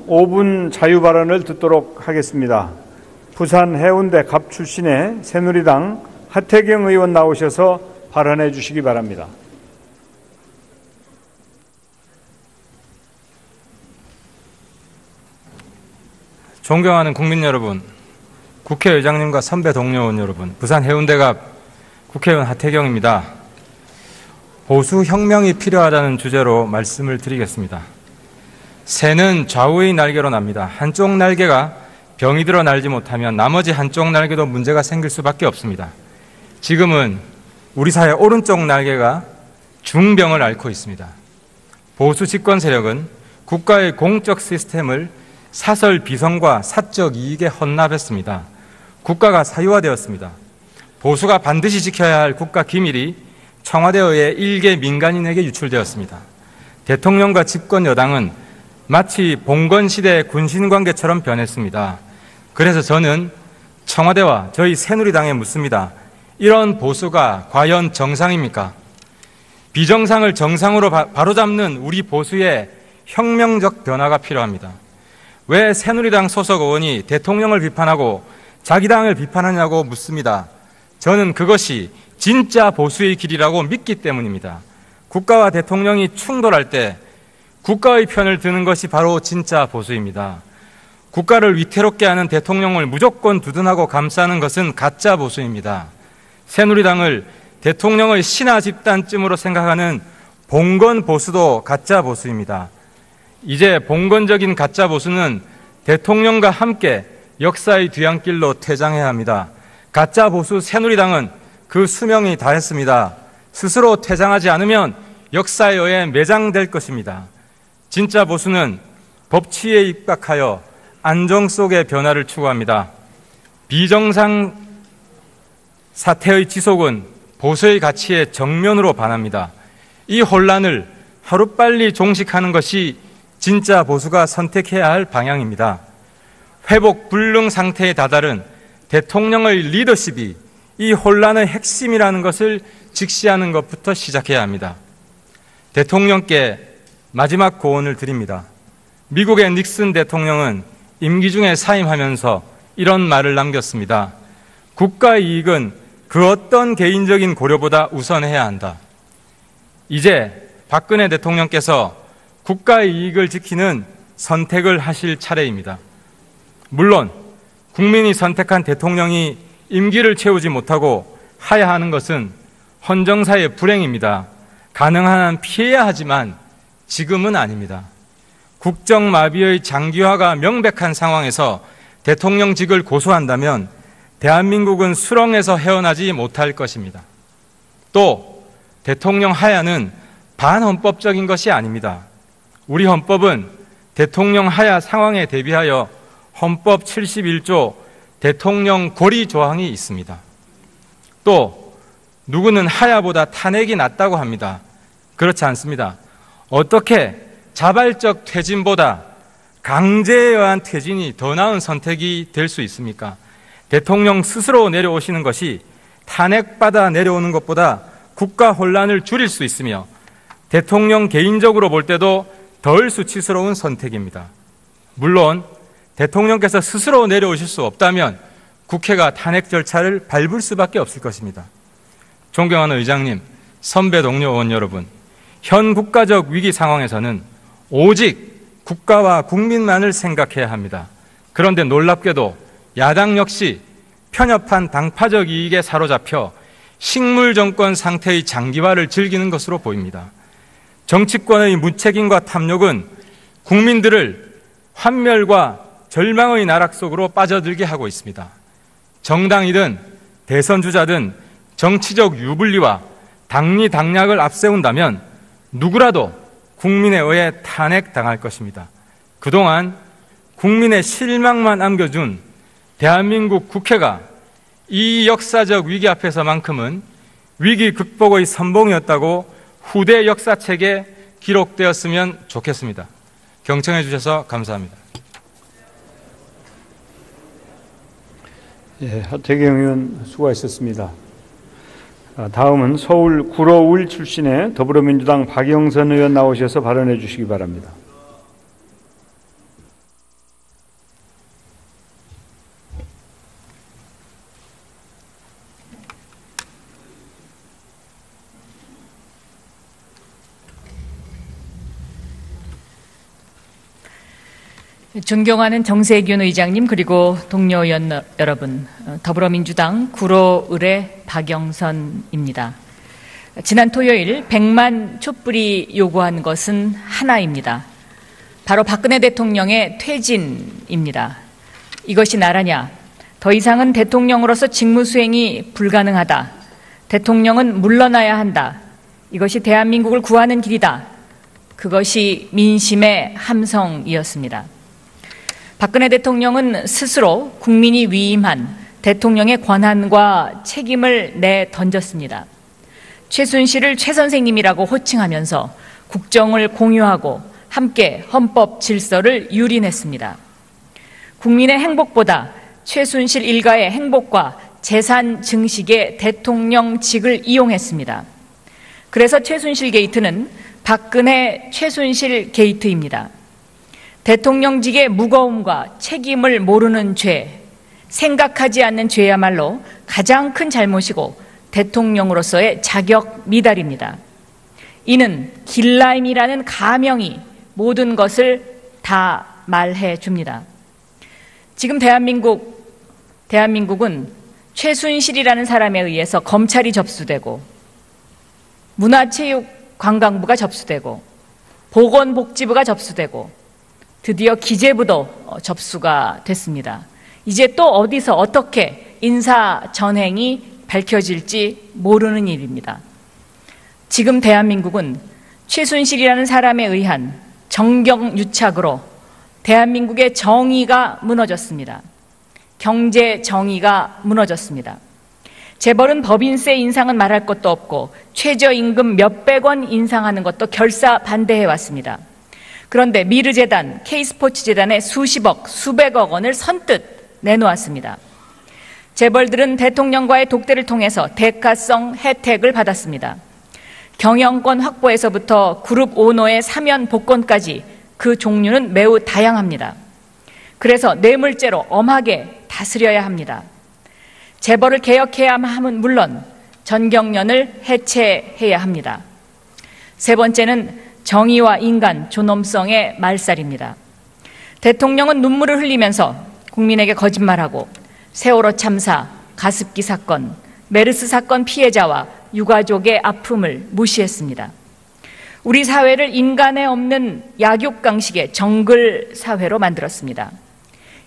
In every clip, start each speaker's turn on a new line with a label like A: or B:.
A: 5분 자유 발언을 듣도록 하겠습니다. 부산 해운대 갑 출신의 새누리당 하태경 의원 나오셔서 발언해 주시기 바랍니다.
B: 존경하는 국민 여러분, 국회의장님과 선배 동료 의원 여러분, 부산 해운대갑 국회의원 하태경입니다. 보수 혁명이 필요하다는 주제로 말씀을 드리겠습니다. 새는 좌우의 날개로 납니다. 한쪽 날개가 병이 들어 날지 못하면 나머지 한쪽 날개도 문제가 생길 수밖에 없습니다. 지금은 우리 사회 오른쪽 날개가 중병을 앓고 있습니다. 보수 집권 세력은 국가의 공적 시스템을 사설 비선과 사적 이익에 헌납했습니다. 국가가 사유화되었습니다. 보수가 반드시 지켜야 할 국가 기밀이 청와대에 의해 일개 민간인에게 유출되었습니다. 대통령과 집권 여당은 마치 봉건시대의 군신관계처럼 변했습니다. 그래서 저는 청와대와 저희 새누리당에 묻습니다. 이런 보수가 과연 정상입니까? 비정상을 정상으로 바로잡는 우리 보수의 혁명적 변화가 필요합니다. 왜 새누리당 소속 의원이 대통령을 비판하고 자기 당을 비판하냐고 묻습니다. 저는 그것이 진짜 보수의 길이라고 믿기 때문입니다. 국가와 대통령이 충돌할 때 국가의 편을 드는 것이 바로 진짜 보수입니다. 국가를 위태롭게 하는 대통령을 무조건 두둔하고 감싸는 것은 가짜 보수입니다. 새누리당을 대통령의 신하 집단쯤으로 생각하는 봉건 보수도 가짜 보수입니다. 이제 봉건적인 가짜 보수는 대통령과 함께 역사의 뒤안길로 퇴장해야 합니다. 가짜 보수 새누리당은 그 수명이 다했습니다. 스스로 퇴장하지 않으면 역사에 의해 매장될 것입니다. 진짜 보수는 법치에 입각하여 안정 속의 변화를 추구합니다. 비정상 사태의 지속은 보수의 가치에 정면으로 반합니다. 이 혼란을 하루빨리 종식하는 것이 진짜 보수가 선택해야 할 방향입니다. 회복 불능 상태에 다다른 대통령의 리더십이 이 혼란의 핵심이라는 것을 직시하는 것부터 시작해야 합니다. 대통령께 마지막 고언을 드립니다. 미국의 닉슨 대통령은 임기 중에 사임하면서 이런 말을 남겼습니다. 국가의 이익은 그 어떤 개인적인 고려보다 우선해야 한다. 이제 박근혜 대통령께서 국가의 이익을 지키는 선택을 하실 차례입니다. 물론 국민이 선택한 대통령이 임기를 채우지 못하고 하야하는 것은 헌정사의 불행입니다. 가능한 한 피해야 하지만 지금은 아닙니다. 국정마비의 장기화가 명백한 상황에서 대통령직을 고수한다면 대한민국은 수렁에서 헤어나지 못할 것입니다. 또 대통령 하야는 반헌법적인 것이 아닙니다. 우리 헌법은 대통령 하야 상황에 대비하여 헌법 71조 대통령 고리 조항이 있습니다. 또 누구는 하야보다 탄핵이 낫다고 합니다. 그렇지 않습니다. 어떻게 자발적 퇴진보다 강제에 의한 퇴진이 더 나은 선택이 될 수 있습니까? 대통령 스스로 내려오시는 것이 탄핵받아 내려오는 것보다 국가 혼란을 줄일 수 있으며 대통령 개인적으로 볼 때도 덜 수치스러운 선택입니다. 물론 대통령께서 스스로 내려오실 수 없다면 국회가 탄핵 절차를 밟을 수밖에 없을 것입니다. 존경하는 의장님, 선배 동료 의원 여러분, 현 국가적 위기 상황에서는 오직 국가와 국민만을 생각해야 합니다. 그런데 놀랍게도 야당 역시 편협한 당파적 이익에 사로잡혀 식물 정권 상태의 장기화를 즐기는 것으로 보입니다. 정치권의 무책임과 탐욕은 국민들을 환멸과 절망의 나락 속으로 빠져들게 하고 있습니다. 정당이든 대선 주자든 정치적 유불리와 당리당략을 앞세운다면 누구라도 국민에 의해 탄핵당할 것입니다. 그동안 국민의 실망만 안겨준 대한민국 국회가 이 역사적 위기 앞에서만큼은 위기 극복의 선봉이었다고 후대 역사책에 기록되었으면 좋겠습니다. 경청해 주셔서 감사합니다.
A: 예, 하태경 의원 수고하셨습니다. 다음은 서울 구로울 출신의 더불어민주당 박영선 의원 나오셔서 발언해 주시기 바랍니다.
C: 존경하는 정세균 의장님 그리고 동료 의원 여러분, 더불어민주당 구로을의 박영선입니다. 지난 토요일 100만 촛불이 요구한 것은 하나입니다. 바로 박근혜 대통령의 퇴진입니다. 이것이 나라냐? 더 이상은 대통령으로서 직무수행이 불가능하다. 대통령은 물러나야 한다. 이것이 대한민국을 구하는 길이다. 그것이 민심의 함성이었습니다. 박근혜 대통령은 스스로 국민이 위임한 대통령의 권한과 책임을 내던졌습니다. 최순실을 최 선생님이라고 호칭하면서 국정을 공유하고 함께 헌법 질서를 유린했습니다. 국민의 행복보다 최순실 일가의 행복과 재산 증식에 대통령직을 이용했습니다. 그래서 최순실 게이트는 박근혜 최순실 게이트입니다. 대통령직의 무거움과 책임을 모르는 죄, 생각하지 않는 죄야말로 가장 큰 잘못이고 대통령으로서의 자격 미달입니다. 이는 길라임이라는 가명이 모든 것을 다 말해 줍니다. 지금 대한민국은 최순실이라는 사람에 의해서 검찰이 접수되고 문화체육관광부가 접수되고 보건복지부가 접수되고 드디어 기재부도 접수가 됐습니다. 이제 또 어디서 어떻게 인사 전행이 밝혀질지 모르는 일입니다. 지금 대한민국은 최순실이라는 사람에 의한 정경유착으로 대한민국의 정의가 무너졌습니다. 경제 정의가 무너졌습니다. 재벌은 법인세 인상은 말할 것도 없고 최저임금 몇백 원 인상하는 것도 결사 반대해왔습니다. 그런데 미르재단, K스포츠재단에 수십억, 수백억 원을 선뜻 내놓았습니다. 재벌들은 대통령과의 독대를 통해서 대가성 혜택을 받았습니다. 경영권 확보에서부터 그룹 오너의 사면 복권까지 그 종류는 매우 다양합니다. 그래서 뇌물죄로 엄하게 다스려야 합니다. 재벌을 개혁해야 함은 물론 전경련을 해체해야 합니다. 세 번째는 정의와 인간, 존엄성의 말살입니다. 대통령은 눈물을 흘리면서 국민에게 거짓말하고 세월호 참사, 가습기 사건, 메르스 사건 피해자와 유가족의 아픔을 무시했습니다. 우리 사회를 인간에 없는 약육강식의 정글 사회로 만들었습니다.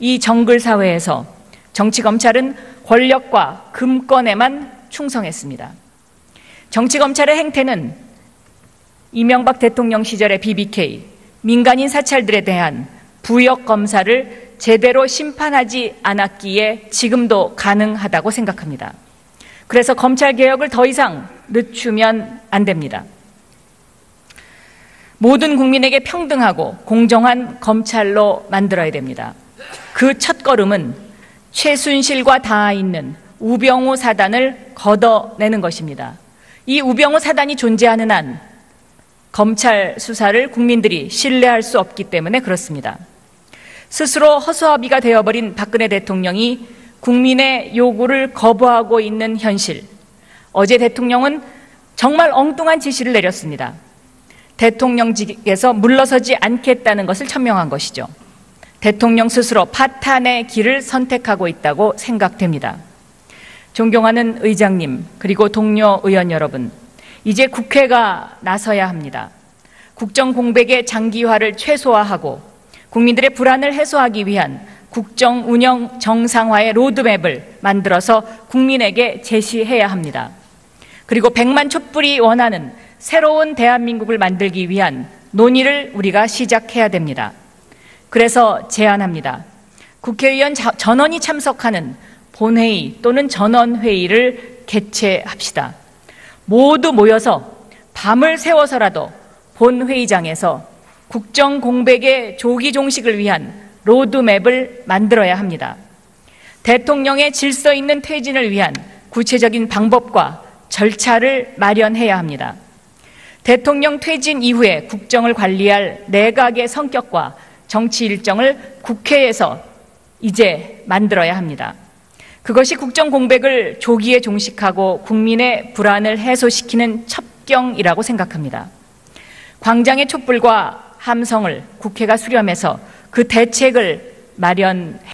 C: 이 정글 사회에서 정치 검찰은 권력과 금권에만 충성했습니다. 정치 검찰의 행태는 이명박 대통령 시절의 BBK, 민간인 사찰들에 대한 부역 검사를 제대로 심판하지 않았기에 지금도 가능하다고 생각합니다. 그래서 검찰 개혁을 더 이상 늦추면 안 됩니다. 모든 국민에게 평등하고 공정한 검찰로 만들어야 됩니다. 그 첫걸음은 최순실과 닿아 있는 우병우 사단을 걷어내는 것입니다. 이 우병우 사단이 존재하는 한 검찰 수사를 국민들이 신뢰할 수 없기 때문에 그렇습니다. 스스로 허수아비가 되어버린 박근혜 대통령이 국민의 요구를 거부하고 있는 현실. 어제 대통령은 정말 엉뚱한 지시를 내렸습니다. 대통령직에서 물러서지 않겠다는 것을 천명한 것이죠. 대통령 스스로 파탄의 길을 선택하고 있다고 생각됩니다. 존경하는 의장님, 그리고 동료 의원 여러분, 이제 국회가 나서야 합니다. 국정 공백의 장기화를 최소화하고 국민들의 불안을 해소하기 위한 국정 운영 정상화의 로드맵을 만들어서 국민에게 제시해야 합니다. 그리고 100만 촛불이 원하는 새로운 대한민국을 만들기 위한 논의를 우리가 시작해야 됩니다. 그래서 제안합니다. 국회의원 전원이 참석하는 본회의 또는 전원회의를 개최합시다. 모두 모여서 밤을 새워서라도 본회의장에서 국정 공백의 조기 종식을 위한 로드맵을 만들어야 합니다. 대통령의 질서 있는 퇴진을 위한 구체적인 방법과 절차를 마련해야 합니다. 대통령 퇴진 이후에 국정을 관리할 내각의 성격과 정치 일정을 국회에서 이제 만들어야 합니다. 그것이 국정 공백을 조기에 종식하고 국민의 불안을 해소시키는 첩경이라고 생각합니다. 광장의 촛불과 함성을 국회가 수렴해서 그 대책을 마련해